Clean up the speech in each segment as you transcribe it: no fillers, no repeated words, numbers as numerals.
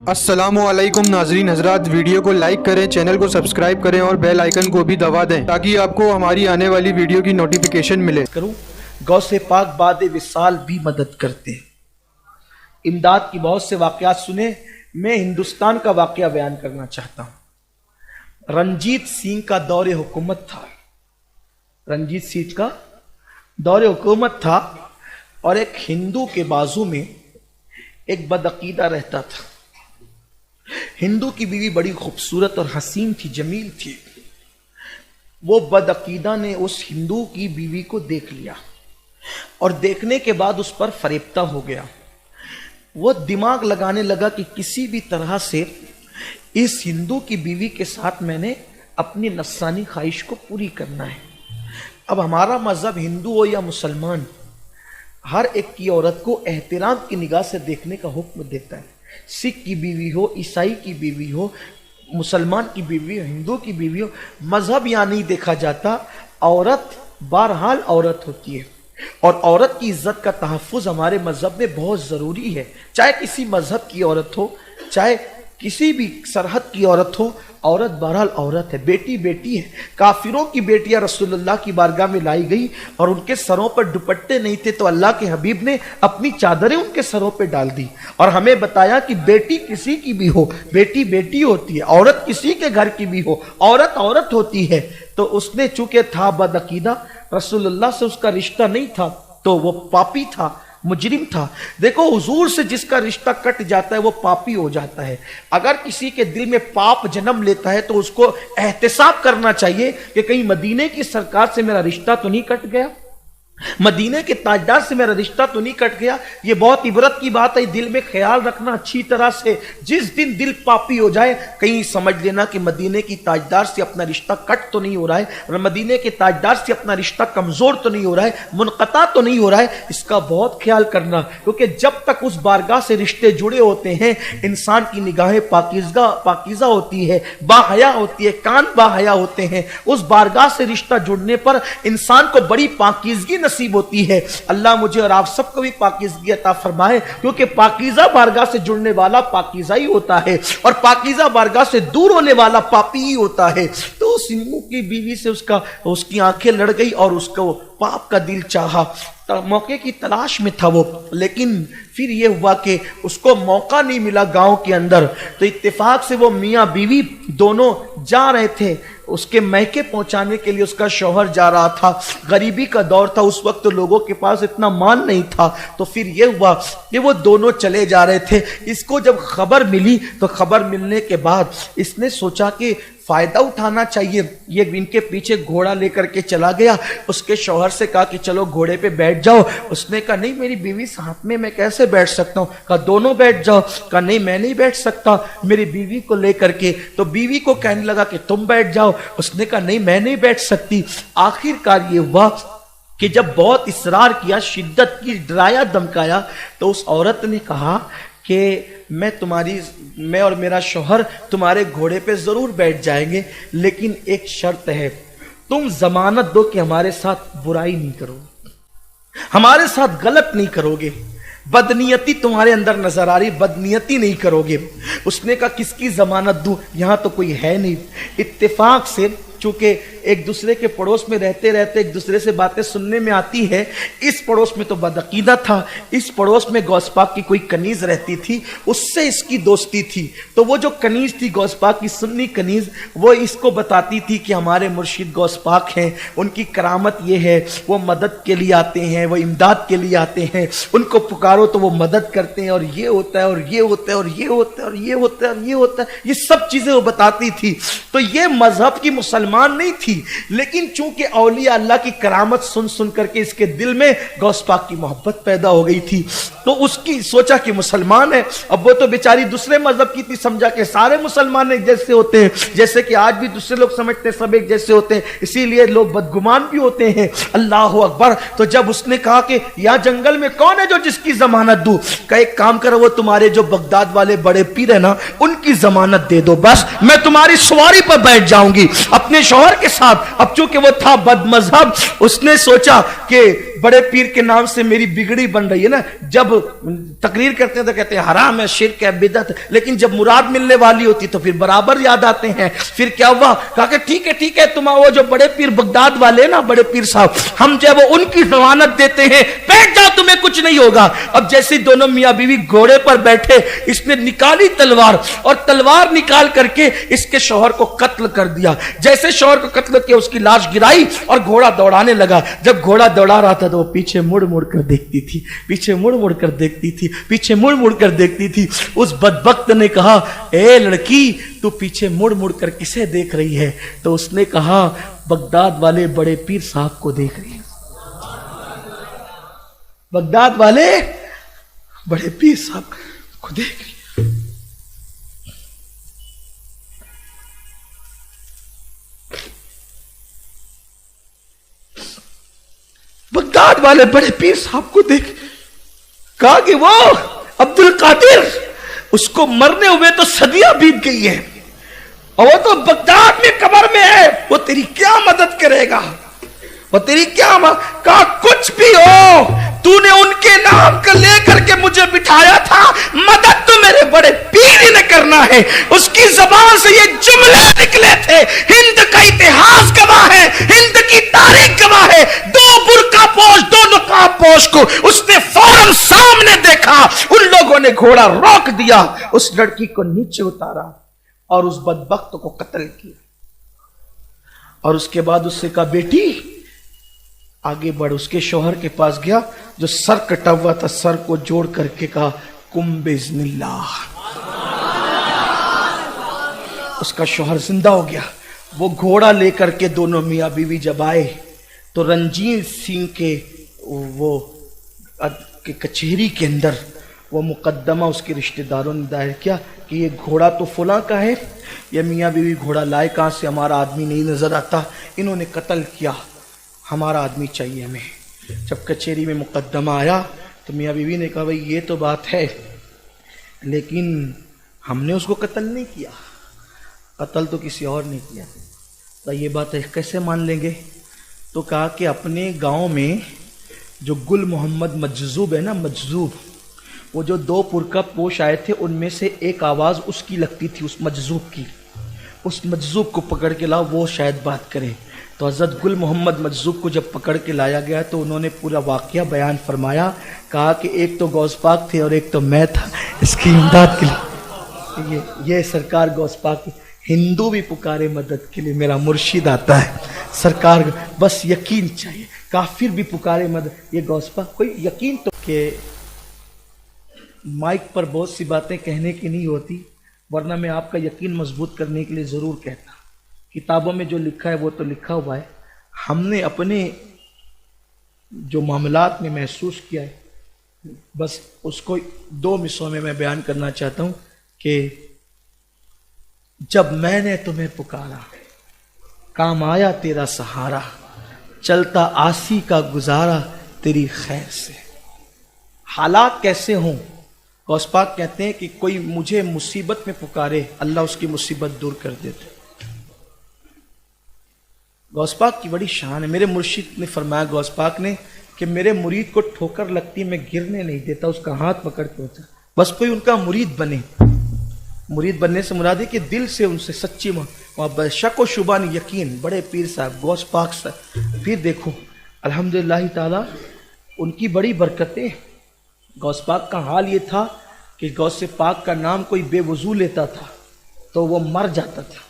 अस्सलाम वालेकुम नाजरीन हजरात, वीडियो को लाइक करें, चैनल को सब्सक्राइब करें और बेल आइकन को भी दबा दें ताकि आपको हमारी आने वाली वीडियो की नोटिफिकेशन मिले। गौसे पाक बाद विसाल भी मदद करते। इमदाद की बहुत से वाक़यात सुने। मैं हिंदुस्तान का वाक़या बयान करना चाहता हूँ। रंजीत सिंह का दौरे हुकूमत था। रंजीत सिंह का दौरे हुकूमत था और एक हिंदू के बाजू में एक बदअकीदा रहता था। हिंदू की बीवी बड़ी खूबसूरत और हसीन थी, जमील थी। वो बदअकीदा ने उस हिंदू की बीवी को देख लिया और देखने के बाद उस पर फरेबता हो गया। वो दिमाग लगाने लगा कि किसी भी तरह से इस हिंदू की बीवी के साथ मैंने अपनी नफसानी ख्वाहिश को पूरी करना है। अब हमारा मजहब हिंदू हो या मुसलमान, हर एक की औरत को एहतराम की निगाह से देखने का हुक्म देता है। सिख की बीवी हो, ईसाई की बीवी हो, मुसलमान की बीवी हो, हिंदू की बीवी हो, मजहब यहाँ नहीं देखा जाता। औरत बहरहाल औरत होती है और औरत की इज्जत का तहफ़्फ़ुज़ हमारे मजहब में बहुत ज़रूरी है। चाहे किसी मजहब की औरत हो, चाहे किसी भी सरहद की औरत हो, औरत बहरहाल औरत है, बेटी बेटी है। काफिरों की बेटियां रसूलुल्लाह की बारगाह में लाई गई और उनके सरों पर दुपट्टे नहीं थे तो अल्लाह के हबीब ने अपनी चादरें उनके सरों पर डाल दी और हमें बताया कि बेटी किसी की भी हो, बेटी बेटी होती है। औरत किसी के घर की भी हो, औरत औरत होती है। तो उसने चूंकि था बदअकीदा, रसूलुल्लाह से उसका रिश्ता नहीं था, तो वो पापी था, मुजरिम था। देखो, हुजूर से जिसका रिश्ता कट जाता है वो पापी हो जाता है। अगर किसी के दिल में पाप जन्म लेता है तो उसको एहतिसाब करना चाहिए कि कहीं मदीने की सरकार से मेरा रिश्ता तो नहीं कट गया, मदीने के ताजदार से मेरा रिश्ता तो नहीं कट गया। ये बहुत इबरत की बात है, दिल में ख्याल रखना अच्छी तरह से। जिस दिन दिल पापी हो जाए कहीं समझ लेना कि मदीने की ताजदार से अपना रिश्ता कट तो नहीं हो रहा है, और मदीने के ताजदार से अपना रिश्ता कमजोर तो नहीं हो रहा है, मुनक़ता तो नहीं हो रहा है। इसका बहुत ख्याल करना, क्योंकि जब तक उस बारगाह से रिश्ते जुड़े होते हैं इंसान की निगाहें पाकीज़ा होती है, बाहया होती है, कान बाहया होते हैं। उस बारगाह से रिश्ता जुड़ने पर इंसान को बड़ी पाकीज़गी नसीब होती है। अल्लाह मुझे और आप सबको भी पाकीज़गी अता फरमाए, क्योंकि पाकीज़ा बारगाह से जुड़ने वाला पाकीज़ा ही होता है और पाकीज़ा बारगाह से दूर होने वाला पापी ही होता है। तो उस हिंदू की बीवी से उसकी आंखें लड़ गई और उसको पाप का दिल चाहा। मौके की तलाश में था वो, लेकिन फिर ये हुआ कि उसको मौका नहीं मिला गांव के अंदर। तो इत्तेफाक से वो मियाँ बीवी दोनों जा रहे थे, उसके मैके पहुंचाने के लिए उसका शौहर जा रहा था। गरीबी का दौर था उस वक्त, तो लोगों के पास इतना माल नहीं था। तो फिर ये हुआ कि वो दोनों चले जा रहे थे। इसको जब खबर मिली तो खबर मिलने के बाद इसने सोचा कि फायदा उठाना चाहिए। ये इनके पीछे घोड़ा लेकर के चला गया, उसके शौहर से कहा कि चलो घोड़े पे बैठ जाओ। उसने कहा नहीं, मेरी बीवी साथ में, मैं कैसे बैठ सकता हूँ। कहा दोनों बैठ जाओ। कहा नहीं, मैं नहीं बैठ सकता मेरी बीवी को लेकर के। तो बीवी को कहने लगा कि तुम बैठ जाओ। उसने कहा नहीं, मैं नहीं बैठ सकती। आखिरकार ये हुआ कि जब बहुत इसरार किया, शिद्दत की, डराया धमकाया, तो उस औरत ने कहा कि मैं और मेरा शौहर तुम्हारे घोड़े पे जरूर बैठ जाएंगे, लेकिन एक शर्त है, तुम जमानत दो कि हमारे साथ बुराई नहीं करोगे, हमारे साथ गलत नहीं करोगे, बदनीयती तुम्हारे अंदर नजर आ रही, बदनीयती नहीं करोगे। उसने कहा किसकी जमानत दूं, यहां तो कोई है नहीं। इत्तेफाक से चूंकि एक दूसरे के पड़ोस में रहते रहते एक दूसरे से बातें सुनने में आती है। इस पड़ोस में तो बदअकीदा था, इस पड़ोस में गौस पाक की कोई कनीज रहती थी, उससे इसकी दोस्ती थी। तो वो जो कनीज थी गौस पाक की, सुन्नी कनीज, वो इसको बताती थी कि हमारे मुर्शिद गौस पाक हैं, उनकी करामत ये है, वो मदद के लिए आते हैं, वो इमदाद के लिए आते हैं, उनको पुकारो तो वो मदद करते हैं, और ये होता है और ये होता है और ये होता है और ये होता है और ये होता है, ये सब चीजें वो बताती थी। तो ये मजहब की मुसलमान नहीं थी, लेकिन चूंकि औलिया अल्लाह की करामत सुन सुन करके इसके दिल में गौस पाक की मोहब्बत पैदा हो गई थी। तो उसकी सोचा कि मुसलमान है। अब वो तो बेचारी दूसरे मजहब की थी, समझा कि सारे मुसलमान एक जैसे होते हैं, जैसे कि आज भी दूसरे लोग समझते हैं सब एक जैसे होते हैं, इसीलिए लोग बदगुमान भी होते हैं। अल्लाह अकबर। तो जब उसने कहा कि यहाँ जंगल में कौन है जो जिसकी जमानत दूं, का एक काम करो, वो तुम्हारे जो बगदाद वाले बड़े पीर है ना, उनकी जमानत दे दो, बस मैं तुम्हारी सवारी पर बैठ जाऊंगी अपने शौहर के साथ। अब चूंकि वो था बदमजहब, उसने सोचा कि बड़े पीर के नाम से मेरी बिगड़ी बन रही है ना। जब तकरीर करते हैं तो कहते हैं हराम है, शिर्क है, बिदअत है, लेकिन जब मुराद मिलने वाली होती तो फिर बराबर याद आते हैं। फिर क्या हुआ, कहा कि ठीक है तुम वो जो बड़े पीर बगदाद वाले ना, बड़े पीर साहब, हम जो वो उनकी जमानत देते हैं, बैठ जाओ तुम्हें कुछ नहीं होगा। अब जैसे दोनों मियां बीवी घोड़े पर बैठे, इसने निकाली तलवार और तलवार निकाल करके इसके शौहर को कत्ल कर दिया। जैसे शौहर को कत्ल किया, उसकी लाश गिराई और घोड़ा दौड़ाने लगा। जब घोड़ा दौड़ा रहा था तो वो पीछे मुड़ मुड़ कर देखती थी, पीछे मुड़ मुड़ कर देखती थी, पीछे मुड़ मुड़ कर देखती थी। उस बदबख्त ने कहा, ए लड़की तू पीछे मुड़ मुड़ कर किसे देख रही है? तो उसने कहा, बगदाद वाले बड़े पीर साहब को देख रही है। बगदाद वाले बड़े पीर साहब को देख रही है। बगदाद वाले बड़े पीर साहब को देख, कहा कि वो अब्दुल कादिर, उसको मरने हुए तो सदियां बीत गई है और वो तो बगदाद में कब्र में है, वो तेरी क्या मदद करेगा? वो तेरी क्या कहा, कुछ भी हो, तूने उनके नाम को लेकर के मुझे बिठाया था, मदद तो मेरे बड़े पीर ही ने करना है। उसकी जबान से ये जुमले निकले थे, हिंद का इतिहास गवाह है, हिंद की तारीख गवाह है। दो बुर्का पोश, दो नकाब पोश को उसने फौरन सामने देखा, उन लोगों ने घोड़ा रोक दिया, उस लड़की को नीचे उतारा और उस बदबख्त को कत्ल किया। और उसके बाद उससे कहा, बेटी आगे बढ़। उसके शौहर के पास गया जो सर कटा हुआ था, सर को जोड़ करके कहा, कुम बिस्मिल्लाह। उसका शौहर जिंदा हो गया। वो घोड़ा लेकर के दोनों मियाँ बीवी जब आए तो रंजीत सिंह के वो के कचहरी के अंदर वो मुकदमा उसके रिश्तेदारों ने दायर किया कि ये घोड़ा तो फुला का है, ये मियाँ बीवी घोड़ा लाए कहाँ से, हमारा आदमी नहीं नजर आता, इन्होंने कत्ल किया, हमारा आदमी चाहिए हमें। जब कचहरी में मुकदमा आया तो मियाँ बीवी ने कहा, भाई ये तो बात है, लेकिन हमने उसको कत्ल नहीं किया, कत्ल तो किसी और ने किया। तो ये बात है, कैसे मान लेंगे? तो कहा कि अपने गांव में जो गुल मोहम्मद मजजूब है ना, मजजूब, वो जो दो पुरका पोश आए थे, उनमें से एक आवाज़ उसकी लगती थी, उस मजजूब की। उस मजजूब को पकड़ के लाओ, वो शायद बात करे। तो हज़रत गुल मोहम्मद मजजूब को जब पकड़ के लाया गया तो उन्होंने पूरा वाक़या बयान फरमाया। कहा कि एक तो गौस पाक थे और एक तो मैं था इसकी इमदाद के लिए। ये सरकार गौस पाक, हिंदू भी पुकारे मदद के लिए, मेरा मुर्शिद आता है सरकार, बस यकीन चाहिए। काफिर भी पुकारे मदद, ये गौस पाक, कोई यकीन तो के माइक पर बहुत सी बातें कहने की नहीं होती, वरना मैं आपका यकीन मजबूत करने के लिए ज़रूर कहता। किताबों में जो लिखा है वो तो लिखा हुआ है, हमने अपने जो मामलात में महसूस किया है, बस उसको दो मिसरों में मैं बयान करना चाहता हूँ कि जब मैंने तुम्हें पुकारा, काम आया तेरा सहारा, चलता आसी का गुजारा तेरी खैर से। हालात कैसे हों, गौस पाक कहते हैं कि कोई मुझे मुसीबत में पुकारे, अल्लाह उसकी मुसीबत दूर कर देते। गौस पाक की बड़ी शान है। मेरे मुर्शिद ने फरमाया, गौस पाक ने, कि मेरे मुरीद को ठोकर लगती मैं गिरने नहीं देता, उसका हाथ पकड़ के होता, बस कोई उनका मुरीद बने। मुरीद बनने से मुराद है कि दिल से उनसे सच्ची वहाँ शक व शुबा नहीं, यकीन। बड़े पीर साहब गौस पाक साहब, फिर देखो अल्हम्दुलिल्लाह ताला उनकी बड़ी बरकतें। गौस पाक का हाल ये था कि गौस पाक का नाम कोई बेवजू लेता था तो वो मर जाता था।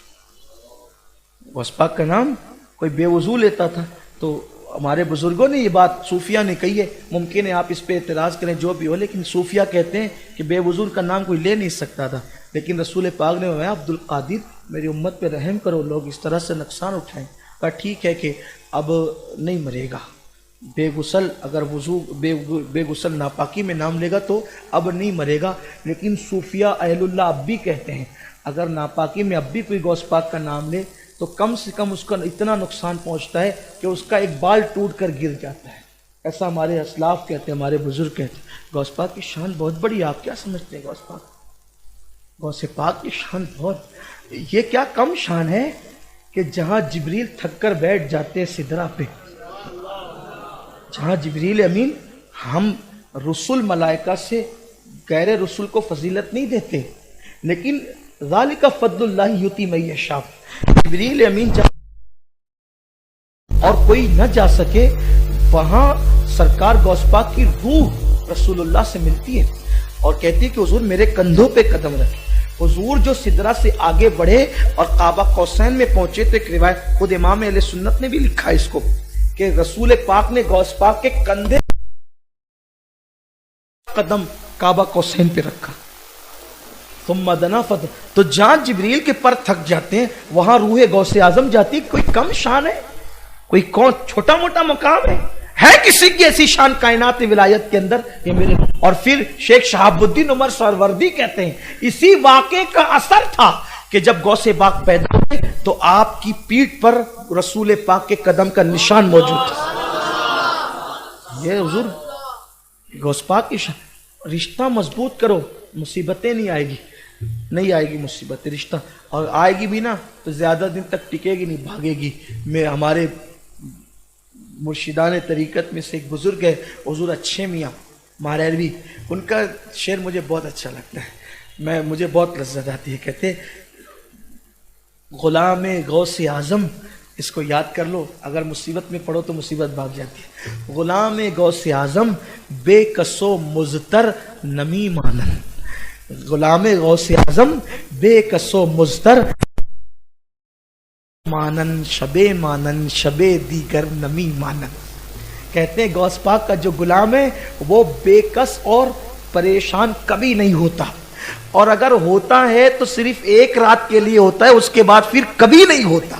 गौस पाक का नाम कोई बेवजू लेता था तो हमारे बुजुर्गों ने ये बात, सूफिया ने कही है, मुमकिन है आप इस पे एतराज़ करें जो भी हो, लेकिन सूफिया कहते हैं कि बेवजू का नाम कोई ले नहीं सकता था। लेकिन रसूल पाक ने बताया, अब्दुल कादिर मेरी उम्मत पे रहम करो, लोग इस तरह से नुकसान उठाएं। कहा ठीक है कि अब नहीं मरेगा, बेगुसल अगर वजू बेगुसल नापाकी में नाम लेगा तो अब नहीं मरेगा। लेकिन सूफिया अहलुल्लाह अब भी कहते हैं, अगर नापाकी में अब भी कोई गौस पाक का नाम ले तो कम से कम उसका इतना नुकसान पहुंचता है कि उसका एक बाल टूट कर गिर जाता है। ऐसा हमारे असलाफ कहते हैं, हमारे बुजुर्ग कहते हैं। गौस पाक की शान बहुत बड़ी, आप क्या समझते हैं? गौस पाक की शान बहुत, ये क्या कम शान है कि जहां जिब्रील थक कर बैठ जाते हैं सिदरा पे, جہاں جبریل امین ہم رسول ملائکہ سے غیر رسول کو فضیلت نہیں دیتے، لیکن ذالک فضل اللہ یؤتی من یشاء، جبریل امین اور کوئی نہ جا سکے وہاں سرکار غوث پاک کی روح رسول اللہ سے ملتی ہے اور کہتی ہے کہ حضور میرے کندھوں پہ قدم رکھے۔ حضور جو سدرہ سے آگے بڑھے اور قعبہ قوسین میں پہنچے تو ایک روایت خود امام اہل سنت نے بھی لکھا ہے اس کو کہ رسول پاک نے غوث پاک کے کندھے قدم کعبہ قوسین پہ رکھا، ثم دنا فتح، تو جہاں جبریل کے پر تھک جاتے ہیں وہاں روح غوث اعظم جاتی ہے۔ کوئی کم شان ہے؟ کوئی کون چھوٹا موٹا مقام ہے کسی کی ایسی شان کائنات ولایت کے اندر؟ یہ میرے اور پھر شیخ شہاب الدین عمر سہروردی کہتے ہیں اسی واقعے کا اثر تھا کہ جب غوث پاک پیدا ہوئے تو آپ کی پیٹھ پر رسول پاک کے قدم کا نشان موجود تھا۔ یہ حضور غوث پاک کی رشتہ مضبوط کرو، مصیبتیں نہیں آئے گی مصیبت رشتہ، اور آئے گی بھی نا تو زیادہ دن تک ٹکے گی نہیں، بھاگے گی۔ میں ہمارے مرشدان طریقت میں سے ایک بزرگ ہے حضور اچھے میاں ماریروی، ان کا شعر مجھے بہت اچھا لگتا ہے، مجھے بہت لذت آتی ہے۔ کہتے غلام غوث اعظم، اس کو یاد کر لو، اگر مصیبت میں پڑھو تو مصیبت بھاگ جاتی ہے۔ غلام غوث اعظم بے کس و مضطر نمی مانن، غلام غوث اعظم بے کس و مضطر مانن شب دیگر نمی مانن۔ کہتے ہیں غوث پاک کا جو غلام ہے وہ بے کس اور پریشان کبھی نہیں ہوتا، اور اگر ہوتا ہے تو صرف ایک رات کے لیے ہوتا ہے، اس کے بعد پھر کبھی نہیں ہوتا۔